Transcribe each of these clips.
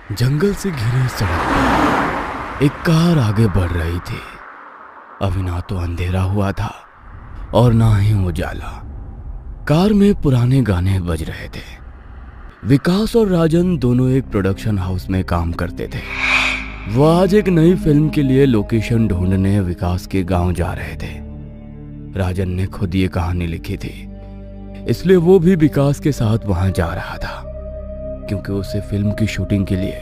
जंगल से घिरी सड़क पर एक कार आगे बढ़ रही थी। अभी ना तो अंधेरा हुआ था और ना ही उजाला। कार में पुराने गाने बज रहे थे। विकास और राजन दोनों एक प्रोडक्शन हाउस में काम करते थे। वो आज एक नई फिल्म के लिए लोकेशन ढूंढने विकास के गांव जा रहे थे। राजन ने खुद ये कहानी लिखी थी, इसलिए वो भी विकास के साथ वहां जा रहा था, क्योंकि उसे फिल्म की शूटिंग के लिए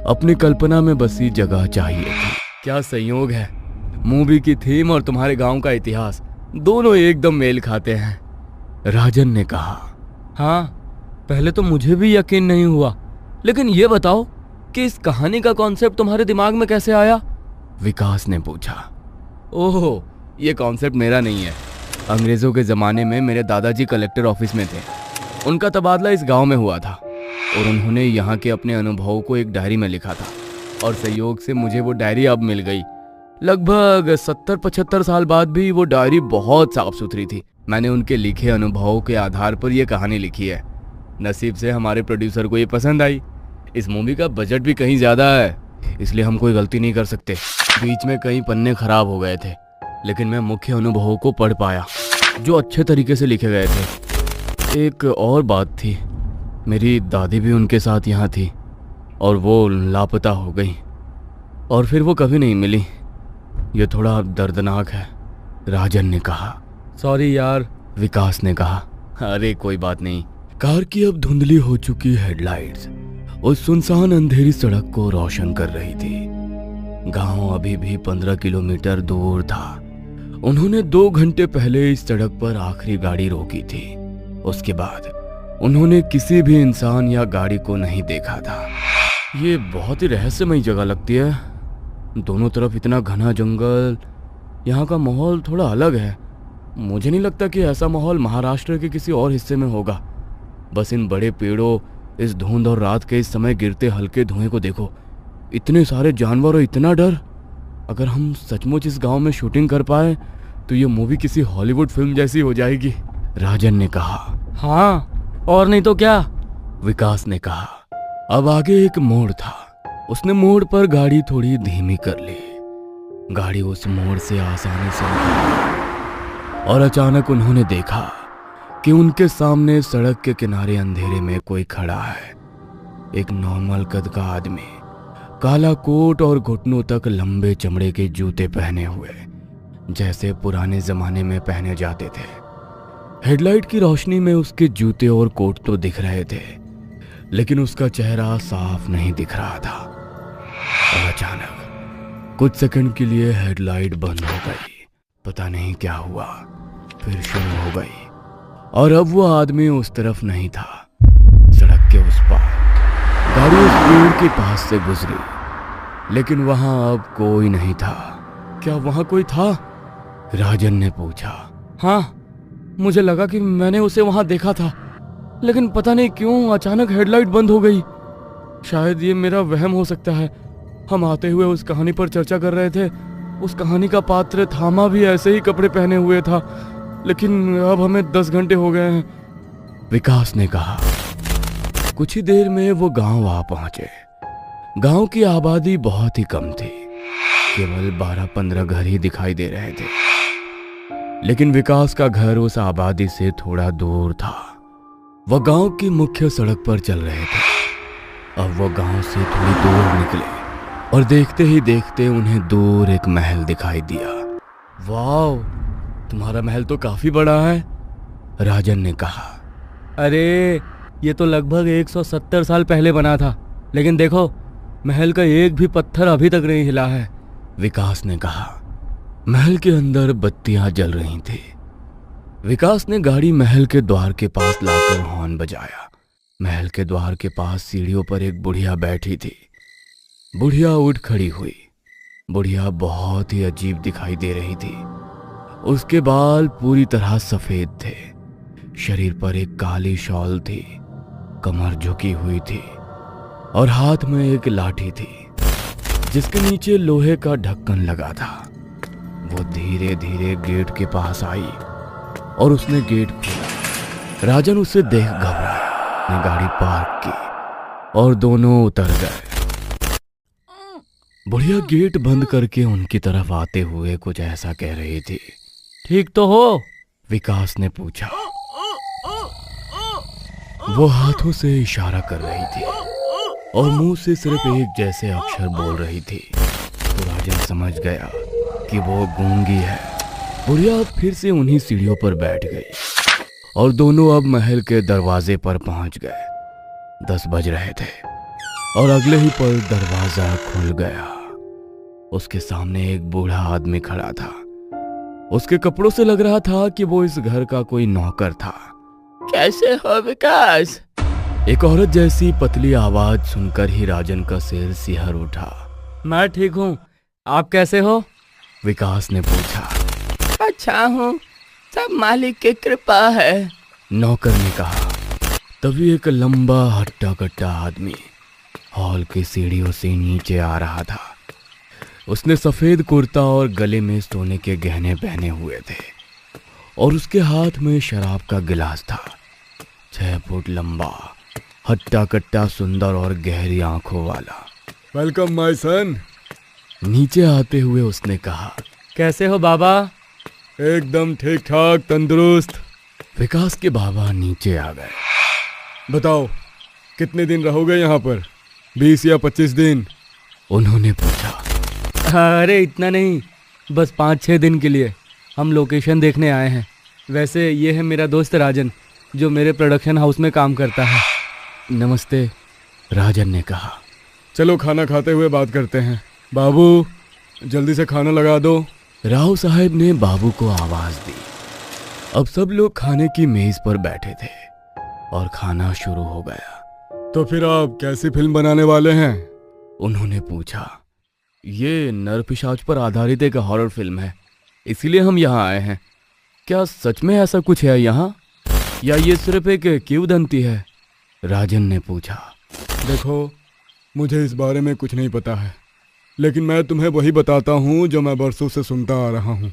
अपनी कल्पना में बसी जगह चाहिए थी। क्या संयोग है, मूवी की थीम और तुम्हारे गांव का इतिहास दोनों एकदम मेल खाते हैं, राजन ने कहा। हाँ, पहले तो मुझे भी यकीन नहीं हुआ, लेकिन ये बताओ कि इस कहानी का कॉन्सेप्ट तुम्हारे दिमाग में कैसे आया? विकास ने पूछा। ओह, ये कॉन्सेप्ट मेरा नहीं है। अंग्रेजों के जमाने में मेरे दादाजी कलेक्टर ऑफिस में थे। उनका तबादला इस गांव में हुआ था और उन्होंने यहाँ के अपने अनुभवों को एक डायरी में लिखा था, और संयोग से मुझे वो डायरी अब मिल गई। लगभग 70-75 साल बाद भी वो डायरी बहुत साफ सुथरी थी। मैंने उनके लिखे अनुभवों के आधार पर यह कहानी लिखी है। नसीब से हमारे प्रोड्यूसर को ये पसंद आई। इस मूवी का बजट भी कहीं ज्यादा है, इसलिए हम कोई गलती नहीं कर सकते। बीच में कई पन्ने खराब हो गए थे, लेकिन मैं मुख्य अनुभवों को पढ़ पाया जो अच्छे तरीके से लिखे गए थे। एक और बात थी, मेरी दादी भी उनके साथ यहाँ थी और वो लापता हो गई और फिर वो कभी नहीं मिली। ये थोड़ा दर्दनाक है, राजन ने कहा। सॉरी यार, विकास ने कहा। अरे कोई बात नहीं। कार की अब धुंधली हो चुकी हेडलाइट्स उस सुनसान अंधेरी सड़क को रोशन कर रही थी। गांव अभी भी 15 किलोमीटर दूर था। उन्होंने 2 घंटे पहले इस सड़क पर आखिरी गाड़ी रोकी थी। उसके बाद उन्होंने किसी भी इंसान या गाड़ी को नहीं देखा था। ये बहुत ही रहस्यमयी जगह लगती है। दोनों तरफ इतना घना जंगल, यहाँ का माहौल थोड़ा अलग है। मुझे नहीं लगता कि ऐसा माहौल महाराष्ट्र के किसी और हिस्से में होगा। बस इन बड़े पेड़ों, इस धुंध और रात के इस समय गिरते हल्के धुएं को देखो। इतने सारे जानवर और इतना डर। अगर हम सचमुच इस गांव में शूटिंग कर पाए तो ये मूवी किसी हॉलीवुड फिल्म जैसी हो जाएगी, राजन ने कहा। हाँ, और नहीं तो क्या, विकास ने कहा। अब आगे एक मोड़ था। उसने मोड़ पर गाड़ी थोड़ी धीमी कर ली। गाड़ी उस मोड़ से आसानी से निकली और अचानक उन्होंने देखा कि उनके सामने सड़क के किनारे अंधेरे में कोई खड़ा है। एक नॉर्मल कद का आदमी, काला कोट और घुटनों तक लंबे चमड़े के जूते पहने हुए, जैसे पुराने जमाने में पहने जाते थे। हेडलाइट की रोशनी में उसके जूते और कोट तो दिख रहे थे, लेकिन उसका चेहरा साफ नहीं दिख रहा था। और अचानक कुछ सेकंड के लिए हेडलाइट बंद हो गई। पता नहीं क्या हुआ, फिर शुरू हो गई और अब वो आदमी उस तरफ नहीं था। सड़क के उस पार गाड़ी उस पेड़ के पास से गुजरी, लेकिन वहां अब कोई नहीं था। क्या वहां कोई था? राजन ने पूछा। हाँ, मुझे लगा कि मैंने उसे वहां देखा था, लेकिन पता नहीं क्यों अचानक हेडलाइट बंद हो गई। शायद ये मेरा वहम हो सकता है। हम आते हुए उस कहानी पर चर्चा कर रहे थे। उस कहानी का पात्र थामा भी ऐसे ही कपड़े पहने हुए था, लेकिन अब हमें 10 घंटे हो गए हैं, विकास ने कहा। कुछ ही देर में वो गांव आ पहुंचे। गांव की आबादी बहुत ही कम थी, केवल 12-15 घर ही दिखाई दे रहे थे, लेकिन विकास का घर उस आबादी से थोड़ा दूर था। वह गांव की मुख्य सड़क पर चल रहे थे। अब वह गांव से थोड़ी दूर निकले और देखते ही देखते उन्हें दूर एक महल दिखाई दिया। वाह, तुम्हारा महल तो काफी बड़ा है, राजन ने कहा। अरे, ये तो लगभग 170 साल पहले बना था, लेकिन देखो, महल का एक भी पत्थर अभी तक नहीं हिला है, विकास ने कहा। महल के अंदर बत्तियां जल रही थी। विकास ने गाड़ी महल के द्वार के पास लाकर हॉर्न बजाया। महल के द्वार के पास सीढ़ियों पर एक बुढ़िया बैठी थी। बुढ़िया उठ खड़ी हुई। बुढ़िया बहुत ही अजीब दिखाई दे रही थी। उसके बाल पूरी तरह सफेद थे। शरीर पर एक काली शॉल थी। कमर झुकी हुई थी और हाथ में एक लाठी थी, जिसके नीचे लोहे का ढक्कन लगा था। वो धीरे धीरे गेट के पास आई और उसने गेट खोला। राजन उसे देख घबराया। ने गाड़ी पार्क की और दोनों उतर गए। बुढ़िया गेट बंद करके उनकी तरफ आते हुए कुछ ऐसा कह रही थी। ठीक तो हो? विकास ने पूछा। वो हाथों से इशारा कर रही थी और मुंह से सिर्फ एक जैसे अक्षर बोल रही थी। तो राजन समझ गया कि वो गूंगी है। बुढ़िया फिर से उन्हीं सीढ़ियों पर बैठ गई और दोनों अब महल के दरवाजे पर पहुंच गए। 10 बज रहे थे और अगले ही पल दरवाजा खुल गया। उसके सामने एक बूढ़ा आदमी खड़ा था। उसके कपड़ों से लग रहा था कि वो इस घर का कोई नौकर था। कैसे हो विकास? एक औरत जैसी पतली आवाज सुनकर ही राजन का सिर सिहर उठा। मैं ठीक हूँ, आप कैसे हो? विकास ने पूछा। अच्छा हूँ, सब मालिक की कृपा है, नौकर ने कहा। तभी एक लंबा हट्टा कट्टा आदमी हॉल की सीढ़ियों से नीचे आ रहा था। उसने सफेद कुर्ता और गले में सोने के गहने पहने हुए थे और उसके हाथ में शराब का गिलास था। 6 फुट लंबा, हट्टा कट्टा, सुंदर और गहरी आंखों वाला। Welcome my son. नीचे आते हुए उसने कहा। कैसे हो बाबा? एकदम ठीक ठाक, तंदुरुस्त। विकास के बाबा नीचे आ गए। बताओ कितने दिन रहोगे यहाँ पर? 20 या 25 दिन? उन्होंने पूछा। अरे इतना नहीं, बस 5-6 दिन के लिए। हम लोकेशन देखने आए हैं। वैसे ये है मेरा दोस्त राजन, जो मेरे प्रोडक्शन हाउस में काम करता है। नमस्ते, राजन ने कहा। चलो खाना खाते हुए बात करते हैं। बाबू जल्दी से खाना लगा दो। राव साहब ने बाबू को आवाज दी। अब सब लोग खाने की मेज पर बैठे थे और खाना शुरू हो गया। तो फिर आप कैसी फिल्म बनाने वाले हैं? उन्होंने पूछा। ये नरपिशाच पर आधारित एक हॉरर फिल्म है, इसीलिए हम यहाँ आए हैं। क्या सच में ऐसा कुछ है यहाँ, या ये सिर्फ एक किंवदंती है? राजन ने पूछा। देखो, मुझे इस बारे में कुछ नहीं पता है, लेकिन मैं तुम्हें वही बताता हूँ जो मैं बरसों से सुनता आ रहा हूँ।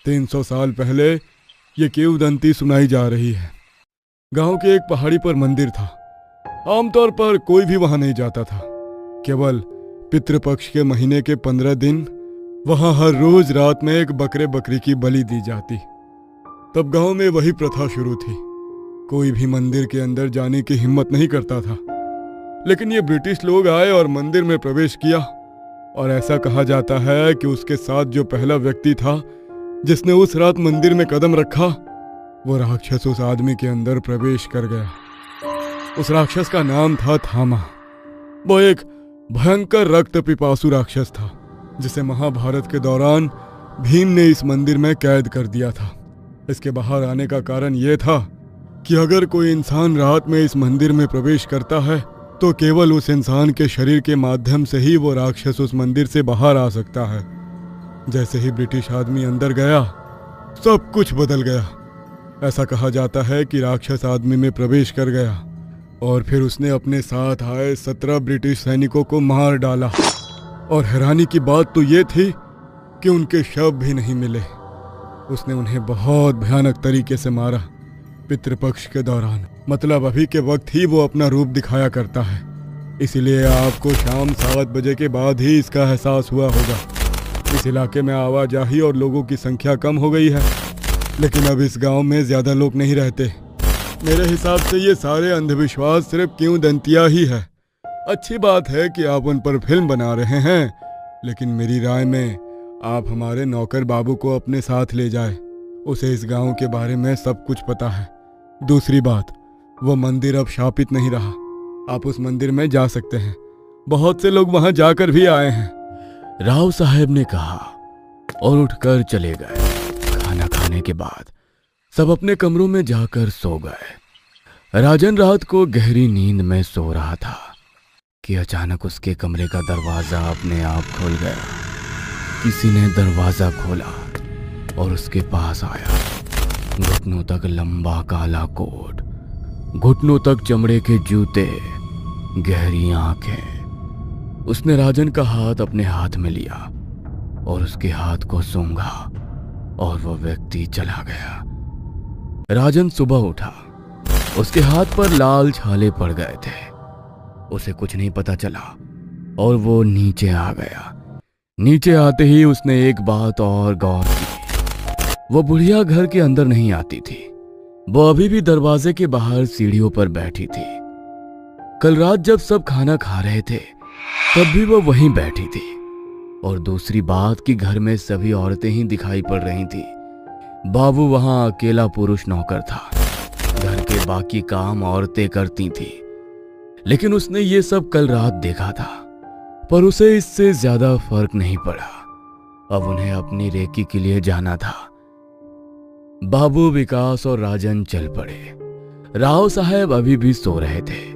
300 साल पहले ये किंवदंती सुनाई जा रही है। गांव के एक पहाड़ी पर मंदिर था। आमतौर पर कोई भी वहां नहीं जाता था। केवल पितृपक्ष के महीने के 15 दिन वहां हर रोज रात में एक बकरे बकरी की बलि दी जाती। तब गांव में वही प्रथा शुरू थी। कोई भी मंदिर के अंदर जाने की हिम्मत नहीं करता था। लेकिन ये ब्रिटिश लोग आए और मंदिर में प्रवेश किया, और ऐसा कहा जाता है कि उसके साथ जो पहला व्यक्ति था जिसने उस रात मंदिर में कदम रखा, वो राक्षस उस आदमी के अंदर प्रवेश कर गया। उस राक्षस का नाम था थामा। वो एक भयंकर रक्त पिपासु राक्षस था, जिसे महाभारत के दौरान भीम ने इस मंदिर में कैद कर दिया था। इसके बाहर आने का कारण यह था कि अगर कोई इंसान रात में इस मंदिर में प्रवेश करता है तो केवल उस इंसान के शरीर के माध्यम से ही वो राक्षस उस मंदिर से बाहर आ सकता है। जैसे ही ब्रिटिश आदमी अंदर गया, सब कुछ बदल गया। ऐसा कहा जाता है कि राक्षस आदमी में प्रवेश कर गया और फिर उसने अपने साथ आए 17 ब्रिटिश सैनिकों को मार डाला। और हैरानी की बात तो ये थी कि उनके शव भी नहीं मिले। उसने उन्हें बहुत भयानक तरीके से मारा। पितृपक्ष के दौरान, मतलब अभी के वक्त ही वो अपना रूप दिखाया करता है। इसीलिए आपको शाम 7 बजे के बाद ही इसका एहसास हुआ होगा। इस इलाके में आवाजाही और लोगों की संख्या कम हो गई है, लेकिन अब इस गांव में ज़्यादा लोग नहीं रहते। मेरे हिसाब से ये सारे अंधविश्वास सिर्फ किंवदंतियाँ ही है। अच्छी बात है कि आप उन पर फिल्म बना रहे हैं, लेकिन मेरी राय में आप हमारे नौकर बाबू को अपने साथ ले जाए। उसे इस गांव के बारे में सब कुछ पता है। दूसरी बात, वो मंदिर अब शापित नहीं रहा। आप उस मंदिर में जा सकते हैं। बहुत से लोग वहां जाकर भी आए हैं। राव साहब ने कहा और उठकर चले गए। खाना खाने के बाद सब अपने कमरों में जाकर सो गए। राजन रात को गहरी नींद में सो रहा था कि अचानक उसके कमरे का दरवाजा अपने आप खुल गया। किसी ने दरवाजा खोला और उसके पास आया। घुटनों तक लंबा काला कोट, घुटनों तक चमड़े के जूते, गहरी आंखें। उसने राजन का हाथ अपने हाथ में लिया और उसके हाथ को सूंघा और वो व्यक्ति चला गया। राजन सुबह उठा। उसके हाथ पर लाल छाले पड़ गए थे। उसे कुछ नहीं पता चला और वो नीचे आ गया। नीचे आते ही उसने एक बात और गौर की। वो बुढ़िया घर के अंदर नहीं आती थी, वो अभी भी दरवाजे के बाहर सीढ़ियों पर बैठी थी। कल रात जब सब खाना खा रहे थे तब भी वो वहीं बैठी थी। और दूसरी बात कि घर में सभी औरतें ही दिखाई पड़ रही थी। बाबू वहां अकेला पुरुष नौकर था। घर के बाकी काम औरतें करती थी, लेकिन उसने ये सब कल रात देखा था, पर उसे इससे ज्यादा फर्क नहीं पड़ा। अब उन्हें अपनी रेकी के लिए जाना था। बाबू, विकास और राजन चल पड़े। राव साहब अभी भी सो रहे थे।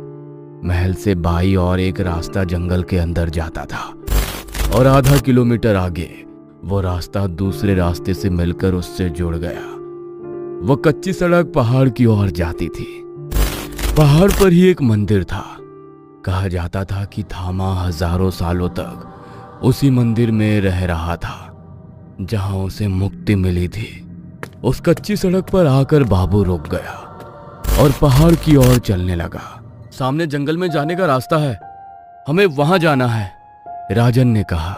महल से बाई और एक रास्ता जंगल के अंदर जाता था और आधा किलोमीटर आगे वो रास्ता दूसरे रास्ते से मिलकर उससे जुड़ गया। वो कच्ची सड़क पहाड़ की ओर जाती थी। पहाड़ पर ही एक मंदिर था। कहा जाता था कि थामा हजारों सालों तक उसी मंदिर में रह रहा था जहां उसे मुक्ति मिली थी। उस कच्ची सड़क पर आकर बाबू रुक गया और पहाड़ की ओर चलने लगा। सामने जंगल में जाने का रास्ता है, हमें वहां जाना है, राजन ने कहा।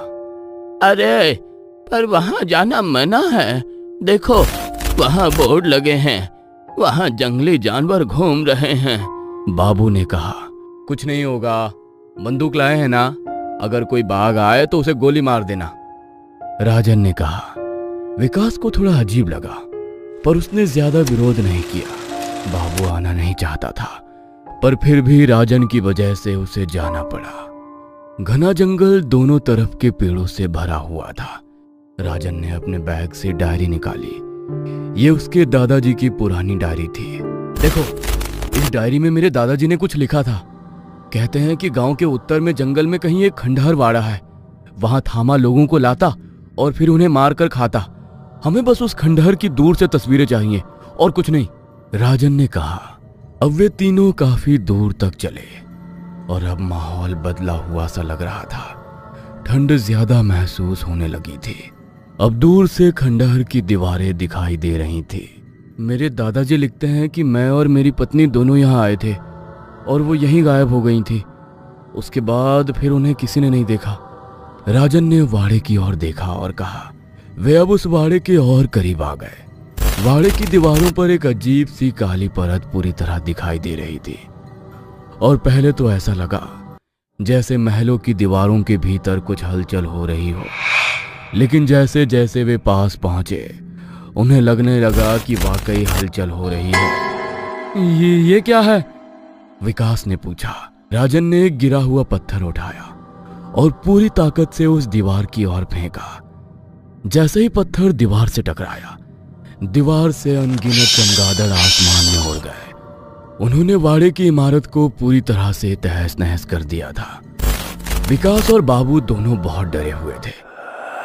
अरे पर वहां जाना मना है। देखो वहां बोर्ड लगे हैं, वहां जंगली जानवर घूम रहे हैं। बाबू ने कहा। कुछ नहीं होगा, बंदूक लाए हैं ना, अगर कोई बाघ आए तो उसे गोली मार देना, राजन ने कहा। विकास को थोड़ा अजीब लगा, पर उसने ज्यादा विरोध नहीं किया। बाबू आना नहीं चाहता था, पर फिर भी राजन की वजह से उसे जाना पड़ा। घना जंगल दोनों तरफ के पेड़ों से भरा हुआ था। राजन ने अपने बैग से डायरी निकाली। ये उसके दादाजी की पुरानी डायरी थी। देखो, इस डायरी में मेरे दादाजी ने कुछ लिखा था। कहते हैं कि गांव के उत्तर में जंगल में कहीं एक खंडहर वाड़ा है। वहां थामा लोगों को लाता और फिर उन्हें मार कर खाता। हमें बस उस खंडहर की दूर से तस्वीरें चाहिए और कुछ नहीं, राजन ने कहा। अब वे तीनों काफी दूर तक चले और अब माहौल बदला हुआ सा लग रहा था। ठंड ज्यादा महसूस होने लगी थी। अब दूर से खंडहर की दीवारें दिखाई दे रही थी। मेरे दादाजी लिखते हैं कि मैं और मेरी पत्नी दोनों यहाँ आए थे और वो यहीं गायब हो गई थी। उसके बाद फिर उन्हें किसी ने नहीं देखा। राजन ने वाड़े की ओर देखा और कहा। वे अब उस वाड़े के और करीब आ गए। वाड़े की दीवारों पर एक अजीब सी काली परत पूरी तरह दिखाई दे रही थी और पहले तो ऐसा लगा जैसे महलों की दीवारों के भीतर कुछ हलचल हो रही हो, लेकिन जैसे जैसे वे पास पहुंचे उन्हें लगने लगा कि वाकई हलचल हो रही है। ये क्या है? विकास ने पूछा। राजन ने एक गिरा हुआ पत्थर उठाया और पूरी ताकत से उस दीवार की ओर फेंका। जैसे ही पत्थर दीवार से टकराया, दीवार से अनगिनत चमगादड़ आसमान में उड़ गए। उन्होंने वाड़े की इमारत को पूरी तरह से तहस नहस कर दिया था। विकास और बाबू दोनों बहुत डरे हुए थे,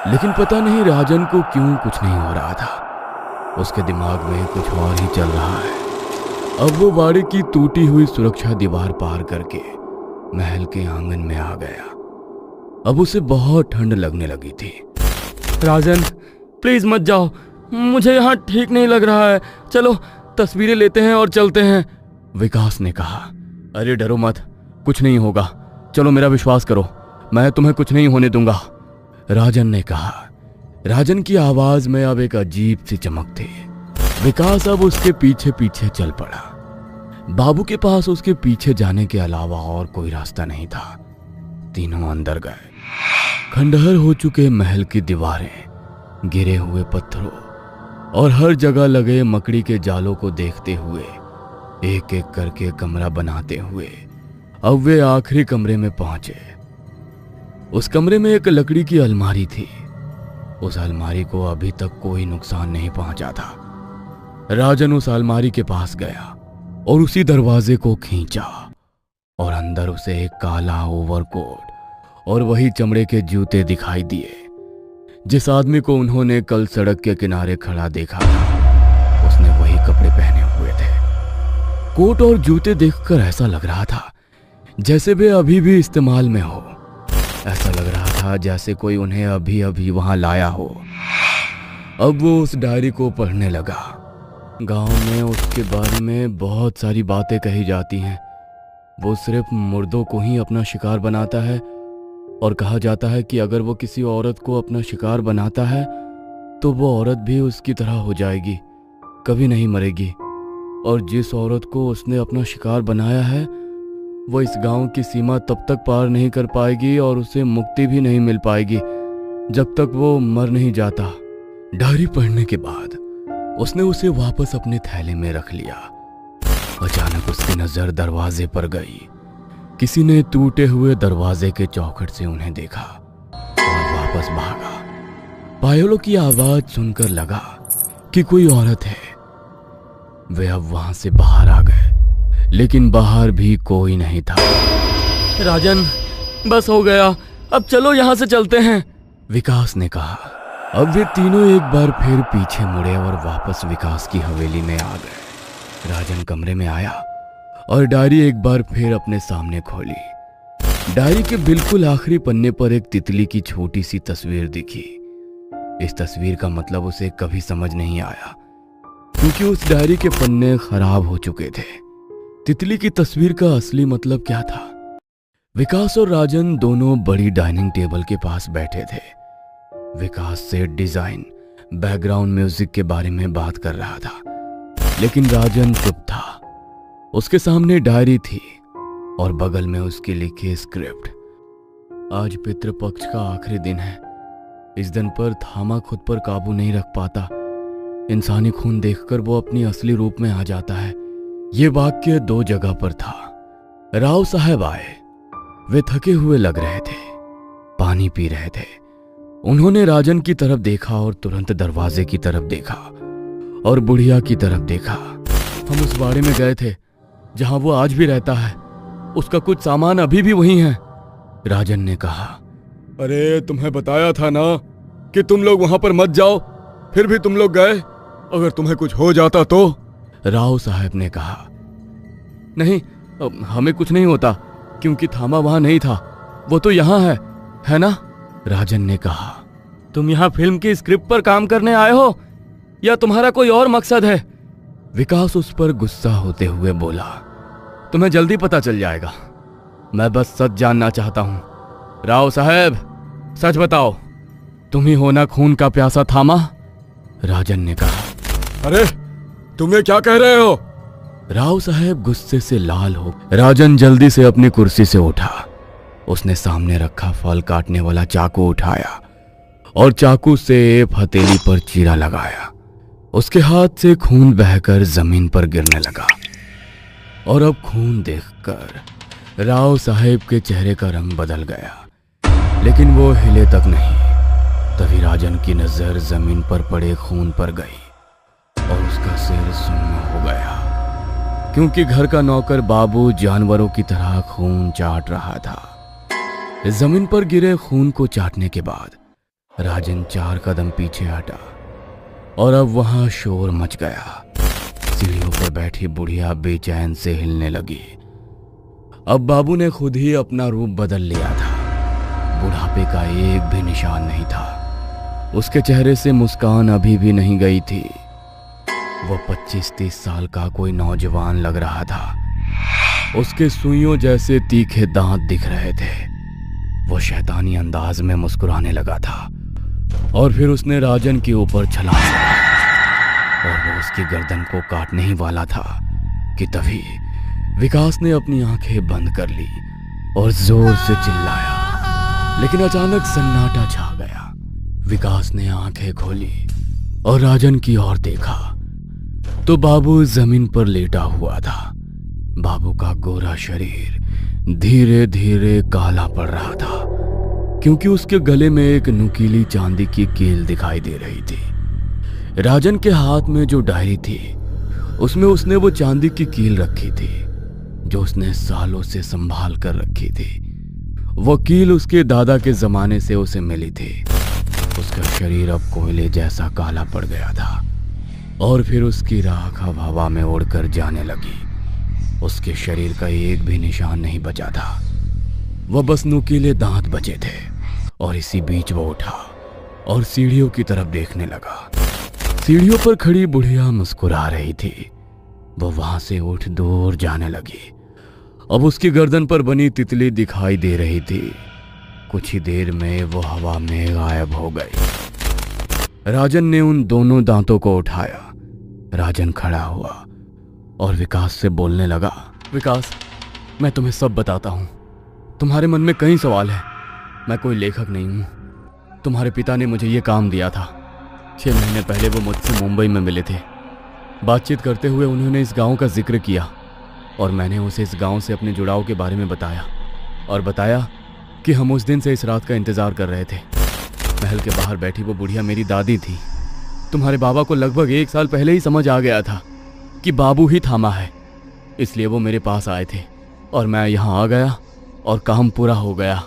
लेकिन पता नहीं राजन को क्यों कुछ नहीं हो रहा था। उसके दिमाग में कुछ और ही चल रहा है। अब वो वाड़े की टूटी हुई सुरक्षा दीवार पार करके महल के आंगन में आ गया। अब उसे बहुत ठंड लगने लगी थी। राजन, प्लीज मत जाओ, मुझे यहाँ ठीक नहीं लग रहा है। चलो तस्वीरें लेते हैं और चलते हैं, विकास ने कहा। अरे डरो मत, कुछ नहीं होगा, चलो मेरा विश्वास करो, मैं तुम्हें कुछ नहीं होने दूंगा, राजन ने कहा। राजन की आवाज में अब एक अजीब सी चमक थी। विकास अब उसके पीछे पीछे चल पड़ा। बाबू के पास उसके पीछे जाने के अलावा और कोई रास्ता नहीं था। तीनों अंदर गए। खंडहर हो चुके महल की दीवारें, गिरे हुए पत्थरों और हर जगह लगे मकड़ी के जालों को देखते हुए, एक एक करके कमरा बनाते हुए अब वे आखिरी कमरे में पहुंचे। उस कमरे में एक लकड़ी की अलमारी थी। उस अलमारी को अभी तक कोई नुकसान नहीं पहुंचा था। राजन उस अलमारी के पास गया और उसी दरवाजे को खींचा और अंदर उसे एक काला ओवरकोट और वही चमड़े के जूते दिखाई दिए जिस आदमी को उन्होंने कल सड़क के किनारे खड़ा देखा था। उसने वही कपड़े पहने हुए थे। कोट और जूते देखकर ऐसा लग रहा था जैसे वे अभी भी इस्तेमाल में हो। ऐसा लग रहा था जैसे कोई उन्हें अभी अभी वहां लाया हो। अब वो उस डायरी को पढ़ने लगा। गांव में उसके बारे में बहुत सारी बातें कही जाती हैं। वो सिर्फ मुर्दों को ही अपना शिकार बनाता है और कहा जाता है कि अगर वो किसी औरत को अपना शिकार बनाता है तो वो औरत भी उसकी तरह हो जाएगी, कभी नहीं मरेगी। और जिस औरत को उसने अपना शिकार बनाया है वो इस गांव की सीमा तब तक पार नहीं कर पाएगी और उसे मुक्ति भी नहीं मिल पाएगी जब तक वो मर नहीं जाता। डायरी पढ़ने के बाद उसने उसे वापस अपने थैले में रख लिया। अचानक उसकी नजर दरवाजे पर गई। किसी ने टूटे हुए दरवाजे के चौखट से उन्हें देखा और वापस भागा। पायोलो की आवाज सुनकर लगा कि कोई औरत है। वे अब वहां से बाहर आ गए, लेकिन बाहर भी कोई नहीं था। राजन, बस हो गया, अब चलो यहां से चलते हैं, विकास ने कहा। अब वे तीनों एक बार फिर पीछे मुड़े और वापस विकास की हवेली में आ गए। राजन कमरे में आया और डायरी एक बार फिर अपने सामने खोली। डायरी के बिल्कुल आखिरी पन्ने पर एक तितली की छोटी सी तस्वीर दिखी। इस तस्वीर का मतलब उसे कभी समझ नहीं आया, क्योंकि उस डायरी के पन्ने खराब हो चुके थे। तितली की तस्वीर का असली मतलब क्या था? विकास और राजन दोनों बड़ी डाइनिंग टेबल के पास बैठे थे। विकास से डिजाइन, बैकग्राउंड म्यूजिक के बारे में बात कर रहा था, लेकिन राजन चुप था। उसके सामने डायरी थी और बगल में उसकी लिखी स्क्रिप्ट। आज पितृपक्ष का आखिरी दिन है। इस दिन पर थामा खुद पर काबू नहीं रख पाता। इंसानी खून देखकर वो अपनी असली रूप में आ जाता है। ये वाक्य 2 जगह पर था। राव साहब आए। वे थके हुए लग रहे थे, पानी पी रहे थे। उन्होंने राजन की तरफ देखा और तुरंत दरवाजे की तरफ देखा और बुढ़िया की तरफ देखा। हम उस बाड़े में गए थे जहां वो आज भी रहता है। उसका कुछ सामान अभी भी वहीं है, राजन ने कहा। अरे तुम्हें बताया था ना कि तुम लोग वहां पर मत जाओ, फिर भी तुम लोग गए। अगर तुम्हें कुछ हो जाता तो? राव साहब ने कहा। नहीं, हमें कुछ नहीं होता, क्योंकि थामा वहां नहीं था, वो तो यहां है ना? राजन ने कहा। तुम यहां फिल्म की स्क्रिप्ट पर काम करने आए हो या तुम्हारा कोई और मकसद है? विकास उस पर गुस्सा होते हुए बोला। तुम्हें जल्दी पता चल जाएगा। मैं बस सच जानना चाहता हूं। राव साहब, सच बताओ, तुम ही हो ना खून का प्यासा थामा? राजन ने कहा। अरे तुम ये क्या कह रहे हो? राव साहब गुस्से से लाल हो। राजन जल्दी से अपनी कुर्सी से उठा। उसने सामने रखा फल काटने वाला चाकू उठाया और चाकू से एक हथेली पर चीरा लगाया। उसके हाथ से खून बहकर जमीन पर गिरने लगा और अब खून देखकर राव साहब के चेहरे का रंग बदल गया, लेकिन वो हिले तक नहीं। तभी राजन की नजर जमीन पर पड़े खून पर गई और उसका सिर सुन्न हो गया, क्योंकि घर का नौकर बाबू जानवरों की तरह खून चाट रहा था। जमीन पर गिरे खून को चाटने के बाद राजन 4 कदम पीछे हटा और अब वहां शोर मच गया। सीढ़ियों पर बैठी बुढ़िया बेचैन से हिलने लगी। अब बाबू ने खुद ही अपना रूप बदल लिया था। बुढ़ापे का एक भी निशान नहीं था। उसके चेहरे से मुस्कान अभी भी नहीं गई थी। वो 25-30 साल का कोई नौजवान लग रहा था। उसके सुइयों जैसे तीखे दांत दिख रहे थे। वो शैतानी अंदाज में मुस्कुराने लगा था और फिर उसने राजन के ऊपर छलांग लगाई और वो उसकी गर्दन को काटने ही वाला था कि तभी विकास ने अपनी आंखें बंद कर ली और जोर से चिल्लाया, लेकिन अचानक सन्नाटा छा गया। विकास ने आंखें खोली और राजन की ओर देखा तो बाबू जमीन पर लेटा हुआ था। बाबू का गोरा शरीर धीरे धीरे काला पड़ रहा था, क्योंकि उसके गले में एक नुकीली चांदी की कील दिखाई दे रही थी। राजन के हाथ में जो डायरी थी उसमें उसने वो चांदी की कील रखी थी जो उसने सालों से संभाल कर रखी थी। वो कील उसके दादा के जमाने से उसे मिली थी। उसका शरीर अब कोयले जैसा काला पड़ गया था और फिर उसकी राख अब हवा में उड़कर जाने लगी। उसके शरीर का एक भी निशान नहीं बचा था। वह बस नुकीले दांत बचे थे और इसी बीच वो उठा और सीढ़ियों की तरफ देखने लगा। सीढ़ियों पर खड़ी बुढ़िया मुस्कुरा रही थी। वो वहां से उठ दूर जाने लगी। अब उसकी गर्दन पर बनी तितली दिखाई दे रही थी। कुछ ही देर में वो हवा में गायब हो गई। राजन ने उन दोनों दांतों को उठाया। राजन खड़ा हुआ और विकास से बोलने लगा। विकास, मैं तुम्हें सब बताता हूं। तुम्हारे मन में कई सवाल हैं। मैं कोई लेखक नहीं हूं। तुम्हारे पिता ने मुझे ये काम दिया था। 6 महीने पहले वो मुझसे मुंबई में मिले थे। बातचीत करते हुए उन्होंने इस गांव का जिक्र किया और मैंने उसे इस गांव से अपने जुड़ाव के बारे में बताया और बताया कि हम उस दिन से इस रात का इंतजार कर रहे थे। महल के बाहर बैठी वो बुढ़िया मेरी दादी थी। तुम्हारे बाबा को लगभग 1 साल पहले ही समझ आ गया था कि बाबू ही थामा है, इसलिए वो मेरे पास आए थे और मैं यहाँ आ गया और काम पूरा हो गया।